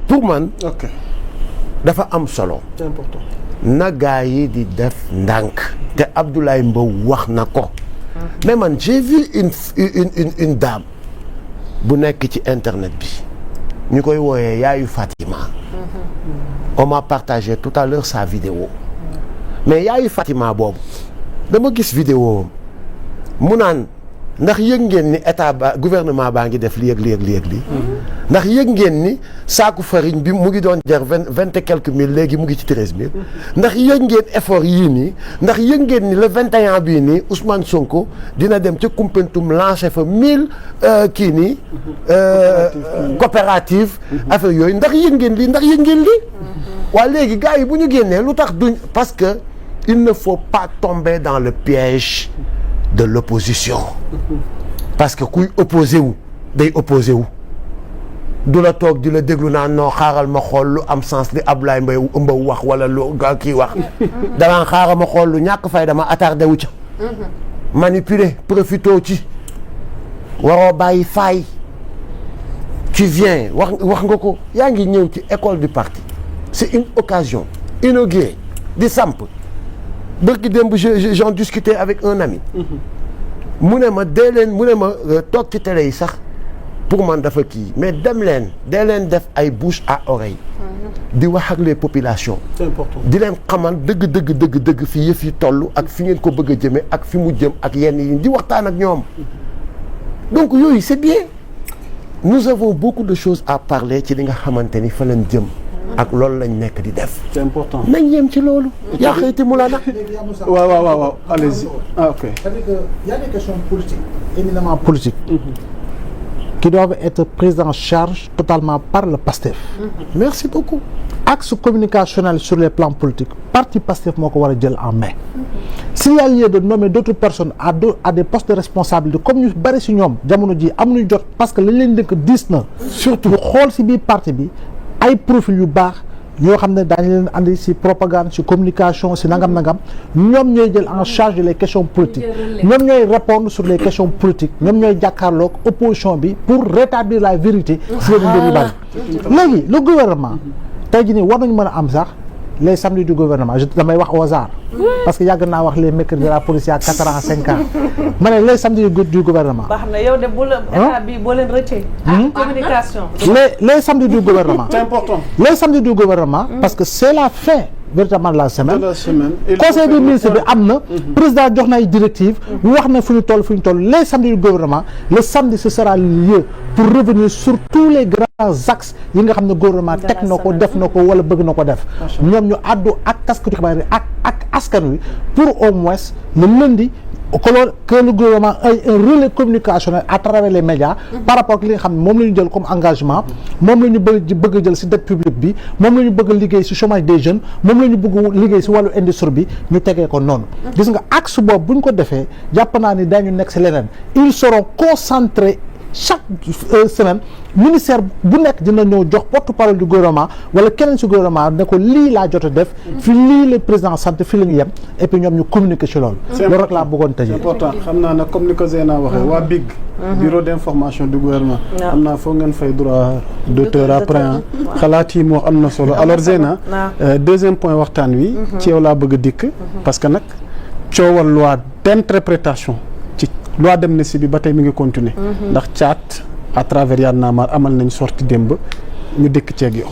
pour man. ok dafa am solo. c'est important. na gaa yi di def ndànk. te Abdoulaye Mbow wax na ko. mais man j'ai vu une dame bu nekk ci internet bi ñu koy wooyee yaayu Fatima. on m'a partagé tout à l'heure sa vidéo mais yaayu Fatima boobu dama gis vidéo mu naan ndax yëg ngeen ni état ba gouvernement baa ngi def lii ak lii ak lii ak lii ndax yëg ngeen ni saaku farine bi mu ngi doon jar vingt et quelques mille léegi mu ngi ci 13 000 ndax yëg ngeen effort yii nii ndax yëg ngeen ni le 21 bii nii Ousmane Sonko dina dem ca Koumpentoum lancer fa 1000 kii nii coopérative affaire yooyu ndax yëg ngeen lii ndax yëg ngeen lii waa léegi gars yi bu ñu génnee lu tax duñ parce que il ne faut pas tomber dans le piège de l'opposition parce que kuy opposé wu day opposé wu du la toog di la déglu naan noo xaaral ma xool lu am sens li Abdoulaye Mbow wax wala lu kii wax danaan xaaral ma xool lu ñàkk fay dama attardé wu ca manipuler profito ci waroo bàyyi faay tu viens wax nga ko yaa ngi ñëw ci école du parti c'est une occasion inaugurée di samp bërki démb j'en discutais avec un ami mu ne ma dee leen mu ne ma toog ci télé yi sax pour man dafa kii mais dem leen dee leen def ay bouche à oreille di wax ak les populations c'est important. di leen xamal dëgg fi yëf yi toll ak fi ngeen ko bëgg a jëmee ak fi mu jëm ak yenn yi di waxtaan ak ñoom donc yooyu c'est bien nous avons beaucoup de choses à parler ci li nga xamante ni fa lañ jëm ak loolu lañ nekk di def. c'est important. nañ yem ci loolu. yaa xëyti mu la na. waaw allez-y. Ah, ok. C'est-à-dire qu'il y a des questions politiques, éminemment politiques, qui doivent être prises en charge totalement par le PASTEF. Merci beaucoup. Axe communicationnel sur les plans politiques, parti PASTEF moo ko war a jël en main. S'il y a lieu de nommer d'autres personnes à des postes de responsabilité comme ñu bari si ñoom jamono ji amuñu jot parce que lañ leen dëkk diis na. surtout xool si biir parti bi ay profil yu baax yoo xam ne daañu leen andi si propagande si communication si nangam-nangam ñoom ñooy jël en charge les questions politiques ñoom ñooy répondre sur les questions politiques ñoom ñooy jàkkaarloog opposition bi pour rétablir la vérité si leen mbir yu bari léegi le gouvernement tey jii nii war nañu mën a am sax les samedis du gouvernement damay wax au hasard parce que yàgg naa wax les mercredis de la police il y a 4 ans 5 ans ma ne les samedis du gouvernement. baax na yow de bu la état bi boo leen rëccee. communication. les samedis du gouvernement. c'est important. les samedis du gouvernement. parce que c'est la fin véritablement de la semaine. conseil des ministres bi am na. président jox na ay directives. wax na fu ñu toll les samedis du gouvernement le samedi ce sera le lieu pour revenir sur tous les grands axes yi nga xam ne gouvernement teg na ko def na ko wala bëgg na ko def. ñoom ñu àddu ak taskatu xibaar yi ak askan wi pour au moins le lundi que le gouvernement ait un relais communicationnel à travers les médias par rapport ak li nga xam ne moom la ñu jël comme engagement moom la ñu bëgg a jël si dette publique bi moom la ñu bëgg a liggéey si chômage des jeunes moom la ñu bëgg liggéey si wàllu industrie bi ñu tegee ko noonu gis nga axe boobu bu ñu ko defee jàpp naa ni dañu nekk si leneen ils seront concentrés chaque semaine ministère bu nekk dina ñëw jox porte-parole du gouvernement wala keneen si gouvernement ne ko lii laa jot a def fi lii le président sant fi la ñu yem et puis ñoom ñu communiquer ci loolu loolu rek laa bëggoon tëjee. c'est important xam naa nag comme ni ko Zeyna waxee waa BIG bureau d'information du gouvernement xam naa foog ngeen fay droit d'auteur après xalaat yi moo am na solo alors Zeyna deuxième point waxtaan wi ci yow laa bëgg a dikk parce que nag coowal loi d'interprétation loi d'amnistie bi ba tey mi ngi continuer ndax caat à travers Y'en a marre amal nañ sorti démb ñu dëkk ceeg yow.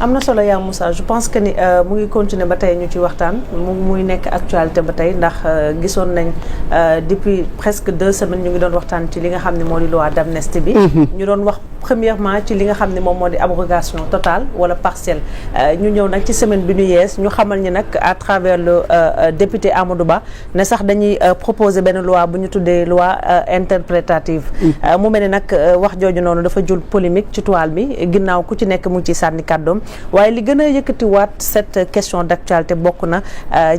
am na solo yaa Moussa je pense que ni mu ngi continuer ba tey ñu ci waxtaan muy nekk actualité ba tey ndax gisoon nañ depuis presque 2 semaines ñu ngi doon waxtaan ci li nga xam ne moo di loi d'amnistie bi ñu doon wax premièrement ci li nga xam ne moom moo di abrogation totale wala partielle ñu ñëw nag ci semaine bi ñu yees ñu xamal ñi nag à travers le député Amadou Ba ne sax dañuy proposer benn loi bu ñu tuddee loi interprétative mu mel ne nag wax jooju noonu dafa jul polémique ci toile bi ginnaaw ku ci nekk mu ngi ci sànni kàddoom waaye li gën a yëkkatiwaat cette question d'actualité bokk na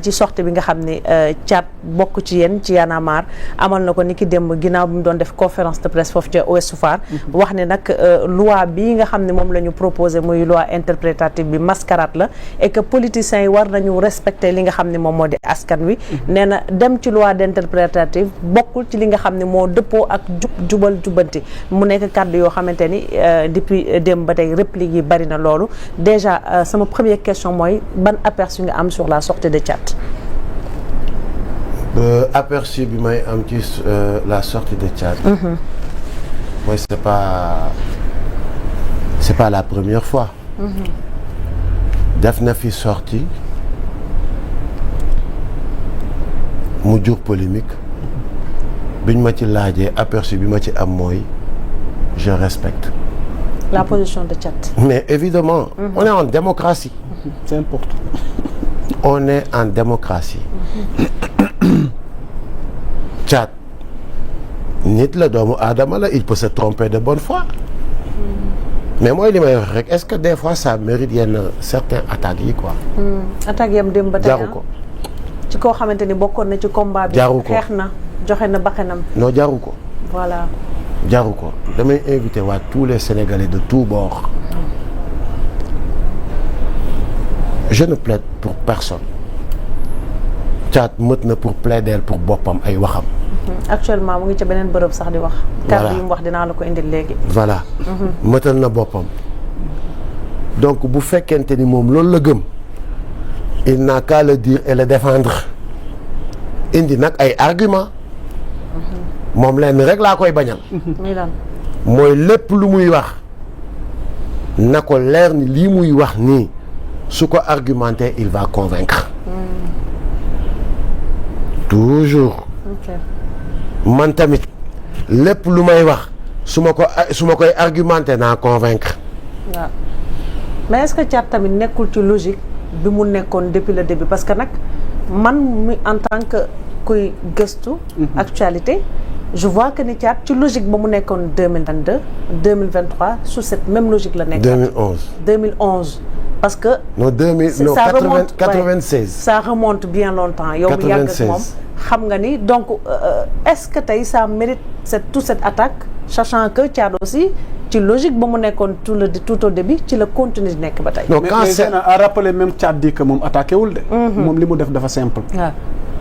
ci sortie bi nga xam ne Thiat bokk ci yéen ci Y'en a marre amal na ko ni ki démb ginnaaw bi mu doon def conférence de presse foofu ca Ouest Foire wax ne nag loi bii nga xam ne moom la ñu proposé muy loi interprétative bi mascarade la et que politiciens yi war nañu respecter li nga xam ne moom moo di askan wi nee na dem ci loi d'interprétative bokkul ci li nga xam ne moo dëppoo ak jubal jubanti mu nekk kàddu yoo xamante ni depuis démb ba tey réplique yi bari na loolu déjà sama première question mooy ban aperçu nga am sur la sortie de Thiat. Aperçu bi may am ci la sortie de Thiat. mooy c'est pas la première fois. def na fi sortie mu jur polémique biñ ma ci laajee aperçu bi ma ci am mooy je respecte. La position de Thiat. Mais évidemment, on est en démocratie. C'est important. On est en démocratie. Thiat nit la doomu aadama la il peut se tromper de bonne foi. Mais mooy li may wax rek est-ce que des fois ça mérite yenn certains attaques yi quoi. attaques yam dem ba tey jaru ko. ci koo xamante ni bokkoon na ci combat bi. jaru ko xeex na joxe na bakkanam. non jaru ko. voilà. jaru ko damay invité waa tous les Sénégalais de tous bords. Je ne plaide pour personne. Thiat mët na pour plaider pour boppam ay waxam. actuellement mu ngi ci beneen bërëb sax di wax. voilà kàddu yi mu wax dinaa la ko indil léegi. voilà. mëtal na boppam. donc bu fekkente ni moom loolu la gëm. il n'a qu'à le dire et le défendre. indi nag ay arguments. moom leen rek laa koy bañal. muy lan. mooy lépp lu muy wax. na ko leer ni lii muy wax nii su ko argumenté il va convaincre. toujours. ok. man tamit lépp lu may wax su ma koy argumenté naa convaincre. waaw mais est-ce que Thiat tamit nekkul ci logique bi mu nekkoon depuis le début parce que nag man mi en tant que kuy gëstu. actualité je vois que ni Thiat ci logique ba mu nekkoon 2022 2023 sous cette même logique la nekk. 2011 parce que. non 2000 non 96. ça remonte bien longtemps. yow bu yàgg ak moom xam nga ni donc est-ce que tey ça mérite toute cette attaque sachant que Thiat aussi ci logique ba mu nekkoon tout au début ci la continue di nekk ba tey. non quand c'est à rappeler même Thiat dit que moom attaqué wul de. moom li mu def dafa simple. waaw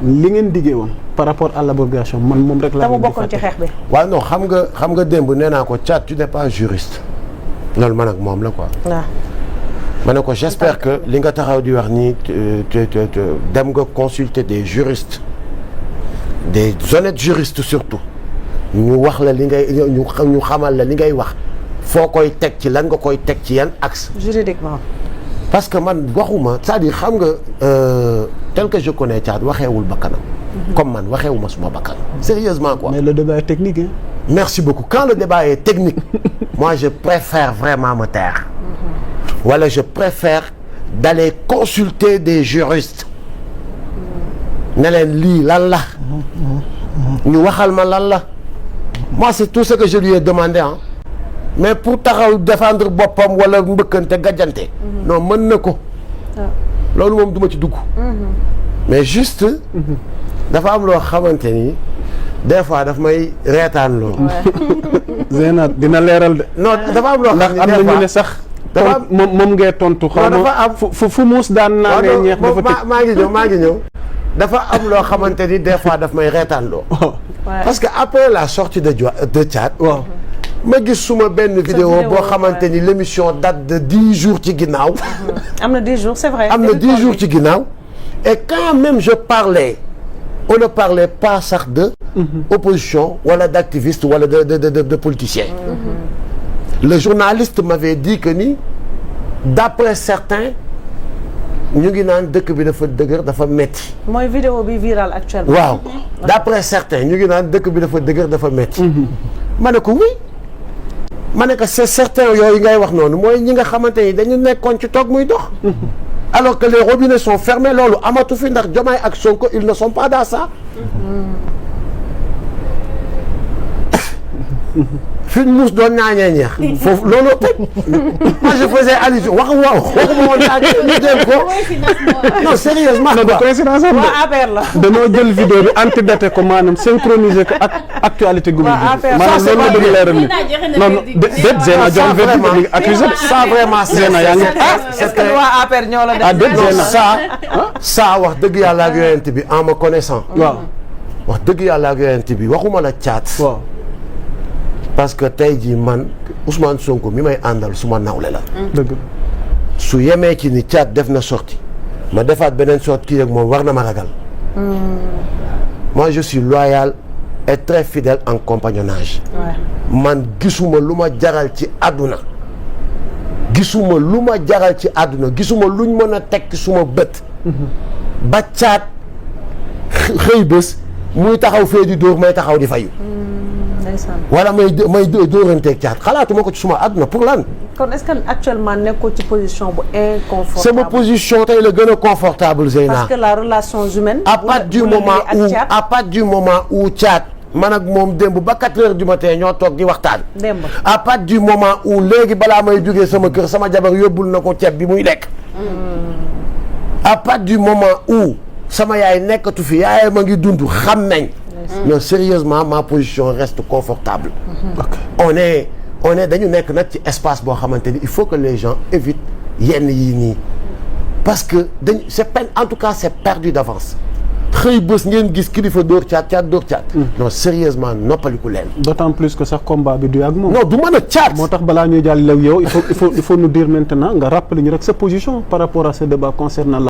li ngeen diggee woon par rapport à l'abrogation man moom rek laa. te mu bokkoon ci xeex bi. waaw non xam nga démb nee naa ko Thiat tu n'es pas juriste loolu man ak moom la quoi. waaw. ma ne ko j'espère que li nga taxaw di wax nii dem nga consulter des juristes des honnêtes juristes surtout ñu wax la li ngay ñu xamal la li ngay wax foo koy teg ci lan nga koy teg ci yan axe. juridiquement. parce que man waxuma c'est-à-dire xam nga tel que je connais Thiat waxeewul bakkanam. comme man waxeewuma suma bakkan. sérieusement quoi. mais le débat est technique hein. Merci beaucoup. Quand le débat est technique, moi je préfère vraiment me taire. Voilà, je préfère d'aller consulter des juristes. ne leen lii lan la. ñu waxal ma lan la. moi c'est tout ce que je lui ai demandé hein. mais pour taxaw défendre boppam wala mbëkkante gàjjante. non mën na ko. loolu moom duma ci dugg. mais juste. dafa am loo xamante ni des fois daf may reetaan loo. Zeyna dina leeral de. non dafa am loo xam ndax am na ñu ne sax. dafa am moom ngay tontu. xaw ma fu muus daan naa ne ñeex dafa tëj maa ngi ñëw. dafa am loo xamante ni des fois daf may reetaan loo. parce que après la sortie de Thiat. waaw ma gis suma benn vidéo boo xamante ni l'émission date de 10 jours ci ginnaaw. am na 10 jours c'est vrai. am na 10 jours ci ginnaaw. et quand même je parlais. on ne parlait pas sax de. opposition wala d'activiste wala de politicien. Le journaliste m'avait dit que ni d'après certains ñu ngi naan dëkk bi dafa dëgër dafa metti. mooy vidéo bi viral actuellement. waaw d'après certains ñu ngi naan dëkk bi dafa dëgër dafa metti. ma ne ko oui. ma ne ko c'est certain yooyu ngay wax noonu mooy ñi nga xamante ni dañu nekkoon ci toog muy dox. alors que les robinets sont fermés loolu amatu fi ndax Diomaye ak Sonko ils ne sont pas dans ça. fi muus doon ñaañee ñeex foofu looloo teg moi je faisais allusion waxuma woon naa ñu jël ko non sérieusement non de coïncidence am waa APR la dañoo jël vidéo bi antidaté ko maanaam synchroniser ko ak actualité gu maanaam loolu la bëgg leeral ni non déet Zeyna John verdict mi ngi accusé ça vraiment Zeyna yaa ngi est-ce que waa APR ñoo la ah déet Zeyna ça wax dëgg yàlla ak yonent bi en me connaissant waaw wax dëgg yàlla ak yonent bi waxuma la caat waaw parce que tey jii man Ousmane Sonko mi may àndal suma nawle la dëgg su yemee ci ni caat def na sorti ma defaat beneen sorti kii ak moom war na ma ragal moi je suis loyal et très fidèle en compagnonnage man gisuma lu ma jaral ci àdduna gisuma lu ma jaral ci àdduna gisuma luñ mën a tekki suma bët ba caat xëy bés muy taxaw fee di dóor may taxaw di fayu wala may dóoranteeg caat xalaatuma ko ci suma àdduna pour lan kon est-ce que actuellement nekkoo ci position bu inconfortable sama position tey la gën a confortable Zeyna parce que la relation humaine à partir du moment où caat man ak moom démb ba 4 heures du matin ñoo toog di waxtaan démb à partir du moment où léegi balaa may jógee sama kër sama jabar yóbbul na ko ceeb bi muy lekk à partir du moment où sama yaay nekkatu fi yaay ma ngi dund xam nañ non sérieusement ma position reste confortable on est dañu nekk nag ci espace boo xamante ni il faut que les gens évitent yenn yii nii parce que c'est peine en tout cas c'est perdu d'avance xëy bés ngeen gis kilifa dóor caat dóor caat non sérieusement noppaliku leen d'autant plus que sax combat bi du yàgg moom non du mën a caat moo tax balaa ñuy jàll yow il faut nous dire maintenant nga rappeler ñu rek sa position par rapport à ce débat concernant